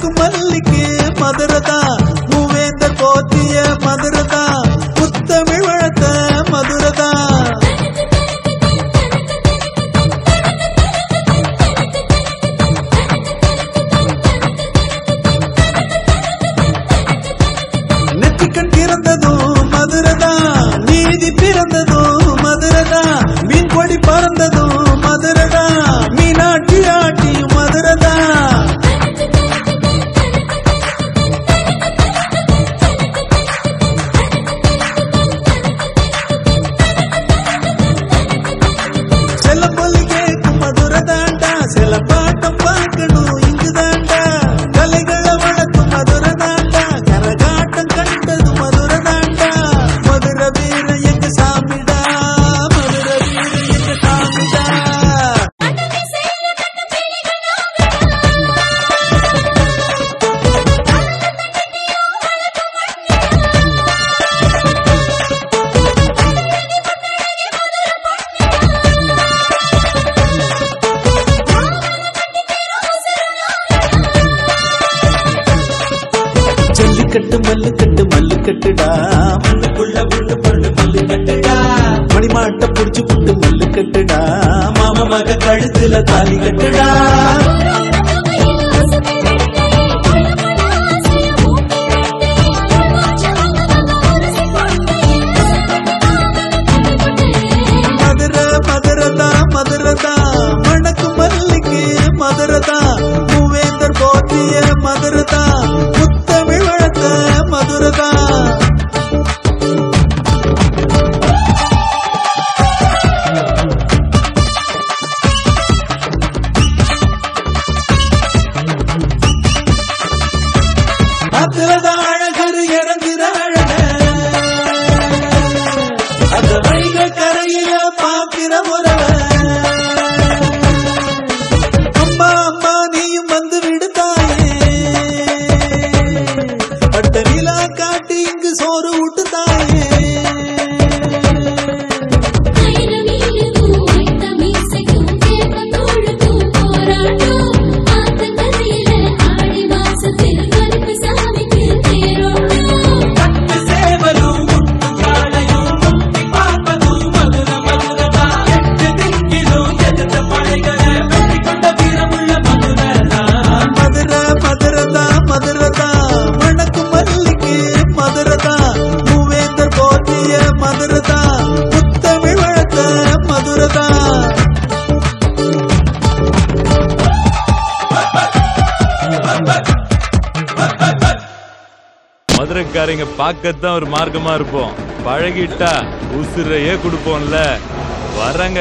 மணக்கும் மல்லிக்கு மதுரதா மூவேந்தர் போற்றிய மதுரதா முத்தமிழ் வளர்த்த மதுரதா நெற்றிக்கண் பிறந்ததும் மதுரதா நீதி பிறந்ததும் மதுரதா மீன் கொடி பறந்ததும் மதுரதா மீனாட்சி ஆட்டியும் மதுரதா செல்ல பொல்லி கேட்கும் மதுரதாண்டா சில பாட்டம் பார்க்கணும் இங்குதாண்டா கலைகளை வளர்க்கும் மதுரதாண்டா கரகாட்டம் கண்டது மதுரதாண்டா மதுர வீர எங்க சாமிடா மதுர வீர எங்க சாமிடா ஜல்லிக்கட்டு மல்லுக்கட்டு மல்லுக்கட்டுடா மல்லுக்குள்ள புட்டு பண்டு மல்லுக்கட்டுடா மணிமாட்ட புடிச்சு புட்டு மல்லுக்கட்டுடா மாமா மக கழுத்துல தாலி கட்டுடா மதுர மதுரதா மதுரதா மணக்கும் மல்லிக்கு மதுரதா மூவேந்தர் போற்றிய மதுரதா முத்தமிழ் வளர்த்த மதுரதா அதுலதா அழகர் இறங்குற அழக அந்த வழிகள் கரையில பாக்கிற உறவ அம்மா அம்மா நீயும் வந்து விடுத்தாயே பட்ட நிலா காட்டி இங்கு சோறு ஊட்டு தாயே மதுரதா மணக்கும் மல்லிக்கு மதுரதா மூவேந்தர் போற்றிய மதுரதா முத்தமிழ் வளர்த்த மதுரதா மதுரைக்காரங்க பார்க்கத்தான் ஒரு மார்க்கமா இருப்போம், பழகிட்டா உசுரையே கொடுப்போம்ல. வரங்க.